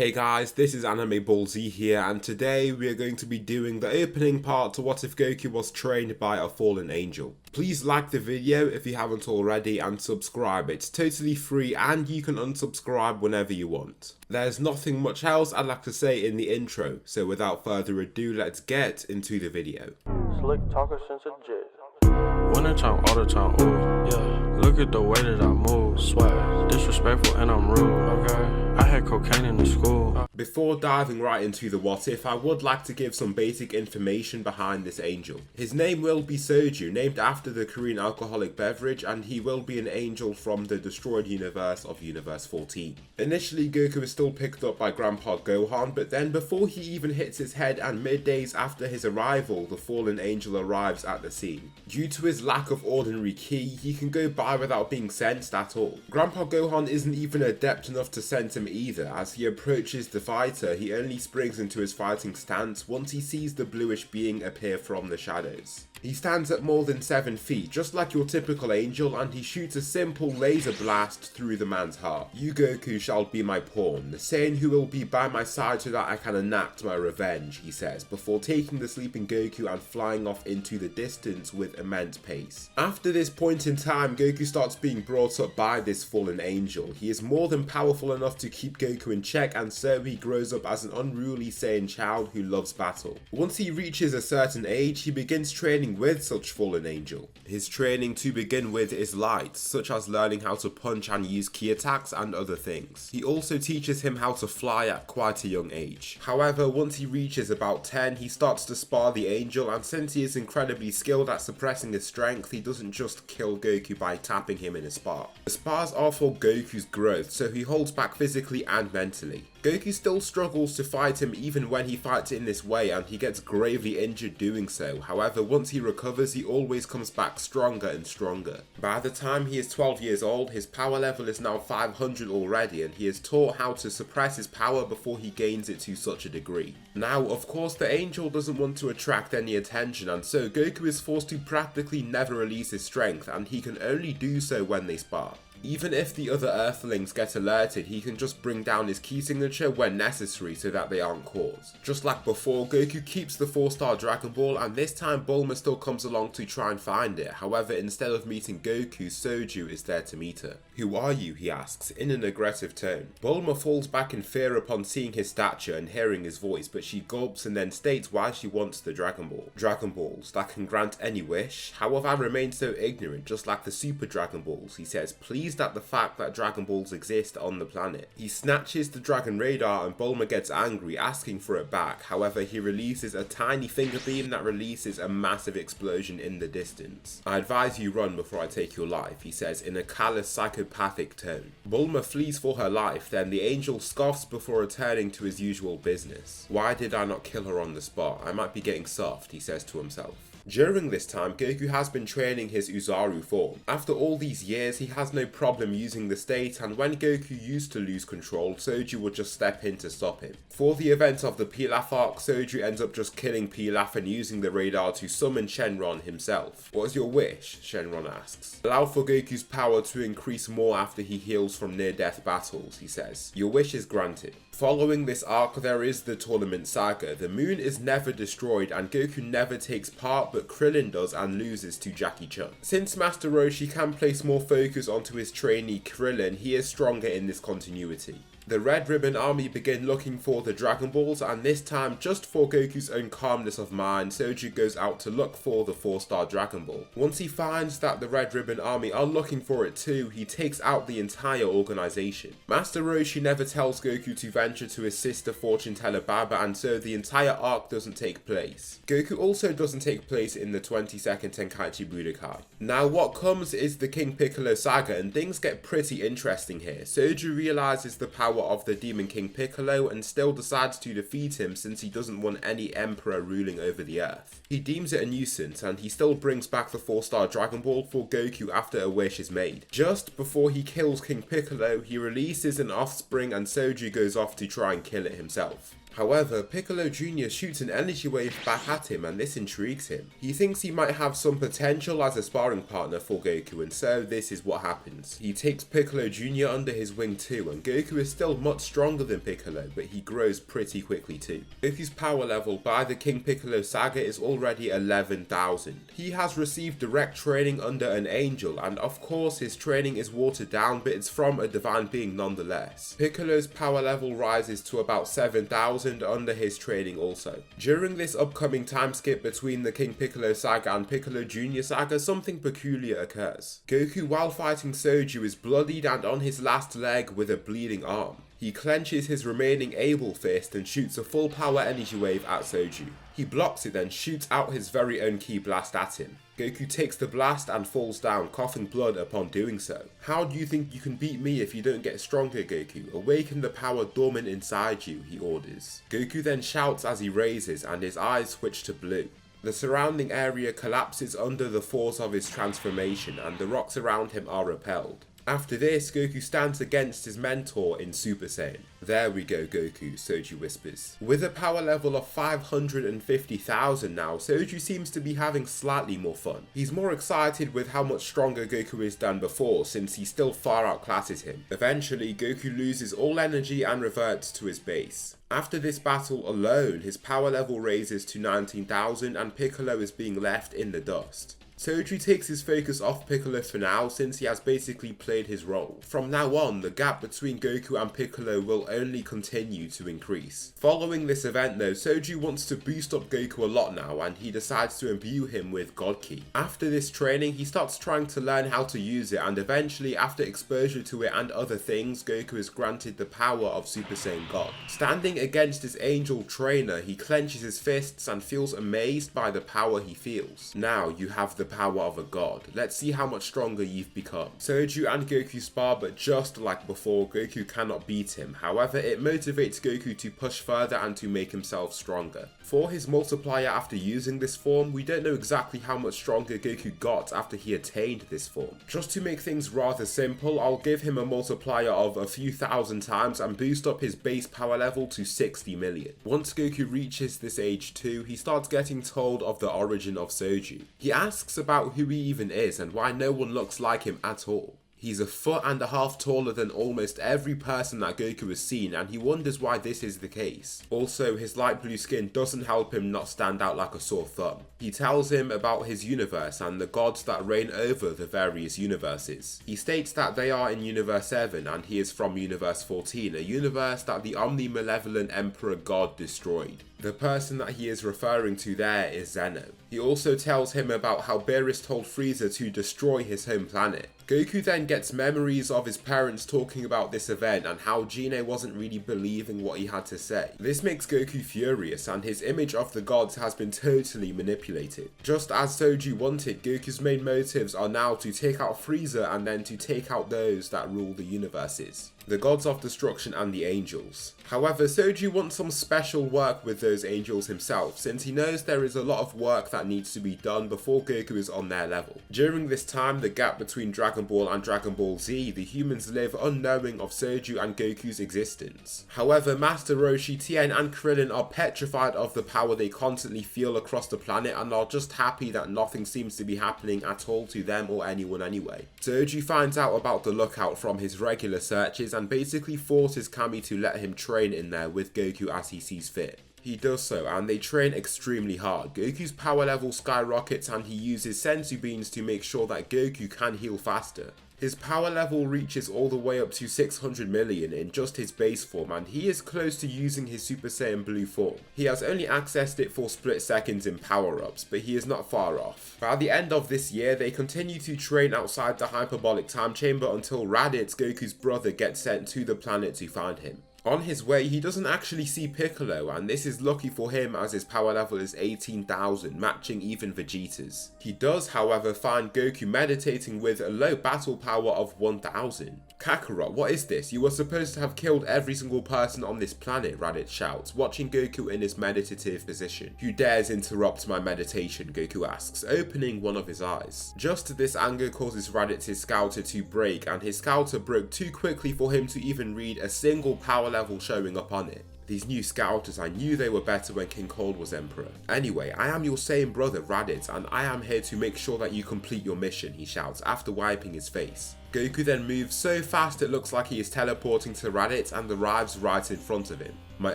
Hey guys, this is Anime Ball Z here, and today we are going to be doing the opening part to What If Goku Was Trained by a Fallen Angel. Please like the video if you haven't already and subscribe. It's totally free and you can unsubscribe whenever you want. There's nothing much else I'd like to say in the intro, so without further ado, let's get into the video. Slick talker since a jet. Winter time, all the time, ooh, yeah. Look at the way that I move, swag, disrespectful and I'm rude, okay. I had cocaine in the school. Before diving right into the what if, I would like to give some basic information behind this angel. His name will be Soju, named after the Korean alcoholic beverage, and he will be an angel from the destroyed universe of Universe 14. Initially, Goku is still picked up by Grandpa Gohan, but then before he even hits his head and middays after his arrival, the fallen angel arrives at the scene. Due to his lack of ordinary ki, he can go by without being sensed at all. Grandpa Gohan isn't even adept enough to sense him either. As he approaches the fighter, he only springs into his fighting stance once he sees the bluish being appear from the shadows. He stands at more than 7 feet, just like your typical angel, and he shoots a simple laser blast through the man's heart. "You, Goku, shall be my pawn, the Saiyan who will be by my side so that I can enact my revenge," he says, before taking the sleeping Goku and flying off into the distance with immense pace. After this point in time, Goku starts being brought up by this fallen angel. He is more than powerful enough to keep Goku in check, and so he grows up as an unruly Saiyan child who loves battle. Once he reaches a certain age, he begins training with such fallen angel. His training to begin with is light, such as learning how to punch and use ki attacks and other things. He also teaches him how to fly at quite a young age. However, once he reaches about 10, he starts to spar the angel, and since he is incredibly skilled at suppressing his strength, he doesn't just kill Goku by tapping him in a spar. The spars are for Goku's growth, so he holds back physically and mentally. Goku still struggles to fight him even when he fights in this way, and he gets gravely injured doing so. However, once he recovers, he always comes back stronger and stronger. By the time he is 12 years old, his power level is now 500 already, and he is taught how to suppress his power before he gains it to such a degree. Now, of course, the angel doesn't want to attract any attention, and so Goku is forced to practically never release his strength, and he can only do so when they spar. Even if the other Earthlings get alerted, he can just bring down his key signature when necessary so that they aren't caught. Just like before, Goku keeps the 4-star Dragon Ball, and this time Bulma still comes along to try and find it. However, instead of meeting Goku, Soju is there to meet her. "Who are you?" he asks, in an aggressive tone. Bulma falls back in fear upon seeing his stature and hearing his voice, but she gulps and then states why she wants the Dragon Ball. "Dragon Balls that can grant any wish? How have I remained so ignorant, just like the Super Dragon Balls?" he says, pleased at the fact that Dragon Balls exist on the planet. He snatches the Dragon Radar and Bulma gets angry, asking for it back. However, he releases a tiny finger beam that releases a massive explosion in the distance. "I advise you run before I take your life," he says in a callous, psychopathic tone. Bulma flees for her life, then the angel scoffs before returning to his usual business. "Why did I not kill her on the spot? I might be getting soft," he says to himself. During this time, Goku has been training his Uzaru form. After all these years, he has no problem using the state, and when Goku used to lose control, Soju would just step in to stop him. For the event of the Pilaf arc, Soju ends up just killing Pilaf and using the radar to summon Shenron himself. "What is your wish?" Shenron asks. "Allow for Goku's power to increase more after he heals from near-death battles," he says. "Your wish is granted." Following this arc, there is the tournament saga. The moon is never destroyed and Goku never takes part, but Krillin does and loses to Jackie Chun. Since Master Roshi can place more focus onto his trainee Krillin, he is stronger in this continuity. The Red Ribbon Army begin looking for the Dragon Balls, and this time, just for Goku's own calmness of mind, Soju goes out to look for the 4-star Dragon Ball. Once he finds that the Red Ribbon Army are looking for it too, he takes out the entire organization. Master Roshi never tells Goku to venture to his sister fortune teller Baba, and so the entire arc doesn't take place. Goku also doesn't take place in the 22nd Tenkaichi Budokai. Now what comes is the King Piccolo saga, and things get pretty interesting here. Soju realizes the power of the Demon King Piccolo and still decides to defeat him since he doesn't want any emperor ruling over the earth. He deems it a nuisance, and he still brings back the 4-star Dragon Ball for Goku after a wish is made. Just before he kills King Piccolo, he releases an offspring and Soju goes off to try and kill it himself. However, Piccolo Jr. shoots an energy wave back at him and this intrigues him. He thinks he might have some potential as a sparring partner for Goku, and so this is what happens. He takes Piccolo Jr. under his wing too, and Goku is still much stronger than Piccolo, but he grows pretty quickly too. Goku's power level by the King Piccolo saga is already 11,000. He has received direct training under an angel, and of course his training is watered down, but it's from a divine being nonetheless. Piccolo's power level rises to about 7,000 under his training also. During this upcoming time skip between the King Piccolo saga and Piccolo Jr. saga, something peculiar occurs. Goku, while fighting Soju, is bloodied and on his last leg with a bleeding arm. He clenches his remaining able fist and shoots a full power energy wave at Soju. He blocks it, then shoots out his very own ki blast at him. Goku takes the blast and falls down, coughing blood upon doing so. How do you think you can beat me if you don't get stronger, Goku? Awaken the power dormant inside you, he orders. Goku then shouts as he raises, and his eyes switch to blue. The surrounding area collapses under the force of his transformation, and the rocks around him are repelled. After this, Goku stands against his mentor in Super Saiyan. There we go, Goku, Soju whispers. With a power level of 550,000 now, Soju seems to be having slightly more fun. He's more excited with how much stronger Goku is than before, since he still far outclasses him. Eventually, Goku loses all energy and reverts to his base. After this battle alone, his power level raises to 19,000 and Piccolo is being left in the dust. Soju takes his focus off Piccolo for now, since he has basically played his role. From now on, the gap between Goku and Piccolo will only continue to increase. Following this event though, Soju wants to boost up Goku a lot now, and he decides to imbue him with God Ki. After this training, he starts trying to learn how to use it, and eventually, after exposure to it and other things, Goku is granted the power of Super Saiyan God. Standing against his angel trainer, he clenches his fists and feels amazed by the power he feels. Now you have the power of a god. Let's see how much stronger you've become. Soju and Goku spar, but just like before, Goku cannot beat him. However, it motivates Goku to push further and to make himself stronger. For his multiplier after using this form, we don't know exactly how much stronger Goku got after he attained this form. Just to make things rather simple, I'll give him a multiplier of a few thousand times and boost up his base power level to 60 million. Once Goku reaches this age 2, he starts getting told of the origin of Soju. He asks about who he even is and why no one looks like him at all. He's 1.5 feet taller than almost every person that Goku has seen, and he wonders why this is the case. Also, his light blue skin doesn't help him not stand out like a sore thumb. He tells him about his universe and the gods that reign over the various universes. He states that they are in Universe 7 and he is from Universe 14, a universe that the omni-malevolent Emperor God destroyed. The person that he is referring to there is Zeno. He also tells him about how Beerus told Frieza to destroy his home planet. Goku then gets memories of his parents talking about this event and how Gine wasn't really believing what he had to say. This makes Goku furious and his image of the gods has been totally manipulated. Just as Soju wanted, Goku's main motives are now to take out Frieza and then to take out those that rule the universes, the gods of destruction and the angels. However, Soju wants some special work with those angels himself, since he knows there is a lot of work that needs to be done before Goku is on their level. During this time, the gap between Dragon Ball and Dragon Ball Z, the humans live unknowing of Soju and Goku's existence. However, Master Roshi, Tien and Krillin are petrified of the power they constantly feel across the planet and are just happy that nothing seems to be happening at all to them or anyone anyway. Soju finds out about the lookout from his regular searches and basically forces Kami to let him train in there with Goku as he sees fit. He does so and they train extremely hard. Goku's power level skyrockets and he uses senzu beans to make sure that Goku can heal faster. His power level reaches all the way up to 600 million in just his base form, and he is close to using his Super Saiyan Blue form. He has only accessed it for split seconds in power-ups, but he is not far off. By the end of this year, they continue to train outside the hyperbolic time chamber until Raditz, Goku's brother, gets sent to the planet to find him. On his way, he doesn't actually see Piccolo, and this is lucky for him as his power level is 18,000, matching even Vegeta's. He does, however, find Goku meditating with a low battle power of 1,000. Kakarot, what is this? You were supposed to have killed every single person on this planet, Raditz shouts, watching Goku in his meditative position. Who dares interrupt my meditation? Goku asks, opening one of his eyes. Just this anger causes Raditz's scouter to break, and his scouter broke too quickly for him to even read a single power level showing up on it. These new scouters, I knew they were better when King Cold was Emperor. Anyway, I am your same brother Raditz, and I am here to make sure that you complete your mission, he shouts after wiping his face. Goku then moves so fast it looks like he is teleporting to Raditz and arrives right in front of him. My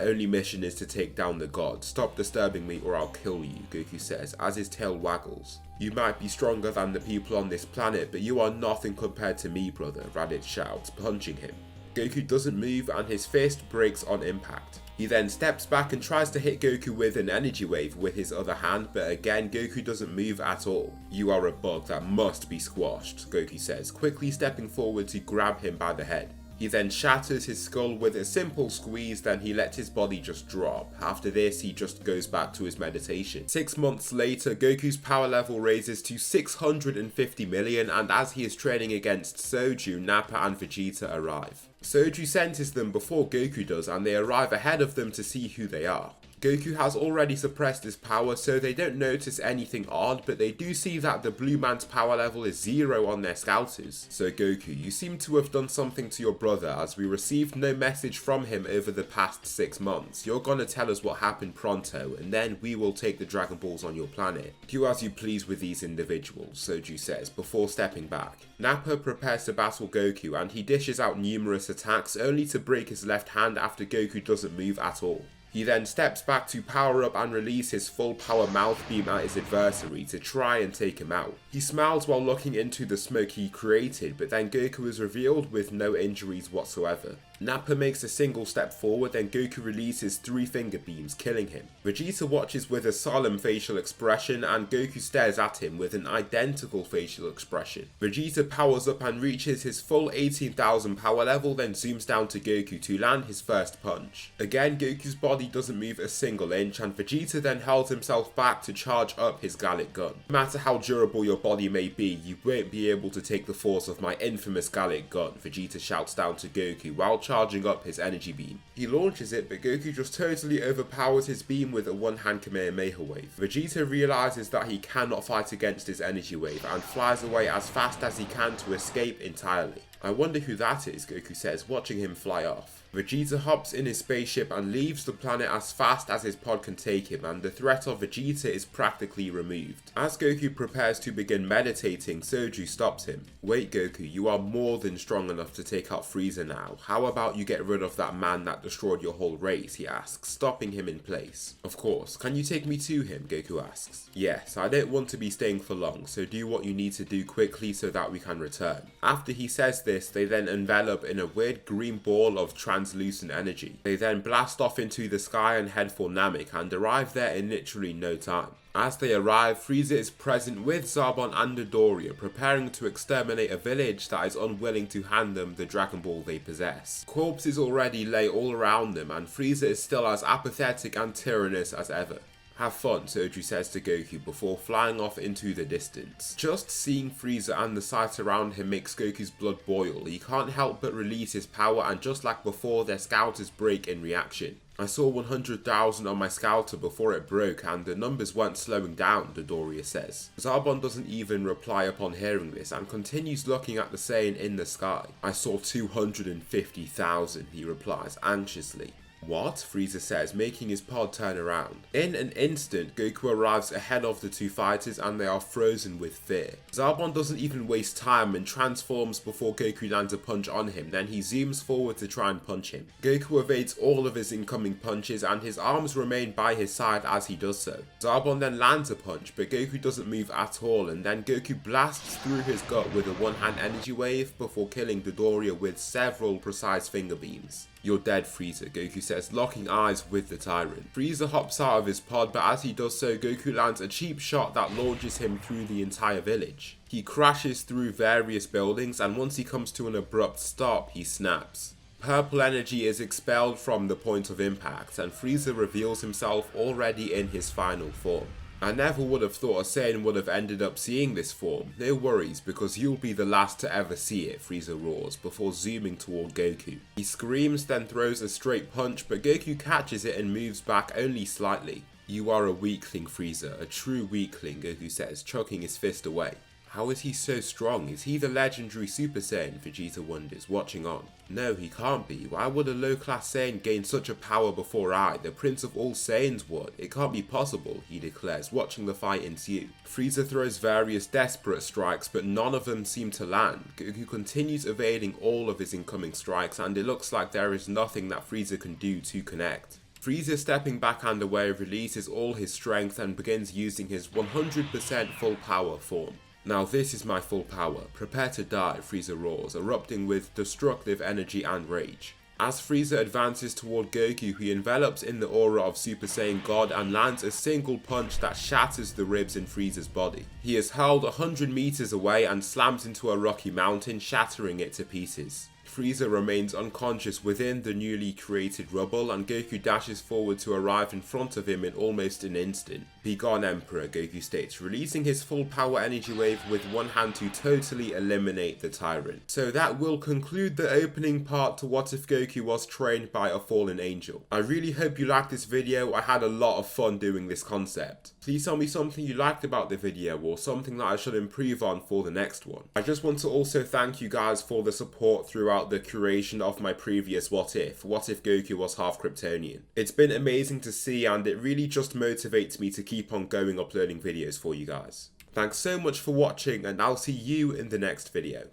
only mission is to take down the god. Stop disturbing me or I'll kill you, Goku says as his tail waggles. You might be stronger than the people on this planet, but you are nothing compared to me, brother, Raditz shouts, punching him. Goku doesn't move and his fist breaks on impact. He then steps back and tries to hit Goku with an energy wave with his other hand, but again Goku doesn't move at all. You are a bug that must be squashed, Goku says, quickly stepping forward to grab him by the head. He then shatters his skull with a simple squeeze, then he lets his body just drop. After this, he just goes back to his meditation. 6 months later, Goku's power level raises to 650 million, and as he is training against Soju, Nappa and Vegeta arrive. Soju senses them before Goku does, and they arrive ahead of them to see who they are. Goku has already suppressed his power, so they don't notice anything odd, but they do see that the blue man's power level is 0 on their scouters. So Goku, you seem to have done something to your brother, as we received no message from him over the past 6 months. You're gonna tell us what happened pronto, and then we will take the Dragon Balls on your planet. Do as you please with these individuals, Soju says, before stepping back. Nappa prepares to battle Goku, and he dishes out numerous attacks, only to break his left hand after Goku doesn't move at all. He then steps back to power up and release his full power mouth beam at his adversary to try and take him out. He smiles while looking into the smoke he created, but then Goku is revealed with no injuries whatsoever. Nappa makes a single step forward, then Goku releases 3 finger beams, killing him. Vegeta watches with a solemn facial expression, and Goku stares at him with an identical facial expression. Vegeta powers up and reaches his full 18,000 power level, then zooms down to Goku to land his first punch. Again, Goku's body doesn't move a single inch, and Vegeta then held himself back to charge up his Gallic gun. No matter how durable your body may be, you won't be able to take the force of my infamous Gallic gun, Vegeta shouts down to Goku while charging up his energy beam. He launches it, but Goku just totally overpowers his beam with a one-hand Kamehameha wave. Vegeta realizes that he cannot fight against his energy wave and flies away as fast as he can to escape entirely. I wonder who that is, Goku says, watching him fly off. Vegeta hops in his spaceship and leaves the planet as fast as his pod can take him, and the threat of Vegeta is practically removed. As Goku prepares to begin meditating, Soju stops him. Wait Goku, you are more than strong enough to take out Frieza now. How about you get rid of that man that destroyed your whole race, he asks, stopping him in place. Of course, can you take me to him, Goku asks. Yes, I don't want to be staying for long, so do what you need to do quickly so that we can return. After he says this, they then envelop in a weird green ball of translucent energy. They then blast off into the sky and head for Namek and arrive there in literally no time. As they arrive, Frieza is present with Zarbon and Dodoria, preparing to exterminate a village that is unwilling to hand them the Dragon Ball they possess. Corpses already lay all around them, and Frieza is still as apathetic and tyrannous as ever. Have fun, Soju says to Goku before flying off into the distance. Just seeing Frieza and the sight around him makes Goku's blood boil. He can't help but release his power, and just like before, their scouters break in reaction. I saw 100,000 on my scouter before it broke, and the numbers weren't slowing down, Dodoria says. Zarbon doesn't even reply upon hearing this and continues looking at the saying in the sky. I saw 250,000, he replies anxiously. What? Frieza says, making his pod turn around. In an instant, Goku arrives ahead of the two fighters and they are frozen with fear. Zarbon doesn't even waste time and transforms before Goku lands a punch on him, then he zooms forward to try and punch him. Goku evades all of his incoming punches and his arms remain by his side as he does so. Zarbon then lands a punch, but Goku doesn't move at all, and then Goku blasts through his gut with a one-hand energy wave before killing Dodoria with several precise finger beams. You're dead, Frieza, Goku says, locking eyes with the tyrant. Frieza hops out of his pod, but as he does so, Goku lands a cheap shot that launches him through the entire village. He crashes through various buildings, and once he comes to an abrupt stop, he snaps. Purple energy is expelled from the point of impact, and Frieza reveals himself already in his final form. I never would have thought a Saiyan would have ended up seeing this form. No worries, because you'll be the last to ever see it, Frieza roars, before zooming toward Goku. He screams, then throws a straight punch, but Goku catches it and moves back only slightly. You are a weakling, Frieza, a true weakling, Goku says, chucking his fist away. How is he so strong? Is he the legendary Super Saiyan? Vegeta wonders, watching on. No, he can't be. Why would a low-class Saiyan gain such a power before I, the Prince of all Saiyans, would? It can't be possible, he declares, watching the fight ensue. Frieza throws various desperate strikes, but none of them seem to land. Goku continues evading all of his incoming strikes, and it looks like there is nothing that Frieza can do to connect. Frieza, stepping back and away, releases all his strength and begins using his 100% full power form. Now this is my full power. Prepare to die, Frieza roars, erupting with destructive energy and rage. As Frieza advances toward Goku, he envelops in the aura of Super Saiyan God and lands a single punch that shatters the ribs in Frieza's body. He is hurled 100 meters away and slams into a rocky mountain, shattering it to pieces. Frieza remains unconscious within the newly created rubble, and Goku dashes forward to arrive in front of him in almost an instant. "Be gone, Emperor," Goku states, releasing his full power energy wave with one hand to totally eliminate the tyrant. So that will conclude the opening part to What If Goku Was Trained by a Fallen Angel. I really hope you liked this video. I had a lot of fun doing this concept. Please tell me something you liked about the video or something that I should improve on for the next one. I just want to also thank you guys for the support throughout the curation of my previous What If Goku Was Half Kryptonian. It's been amazing to see, and it really just motivates me to keep on going uploading videos for you guys. Thanks so much for watching, and I'll see you in the next video.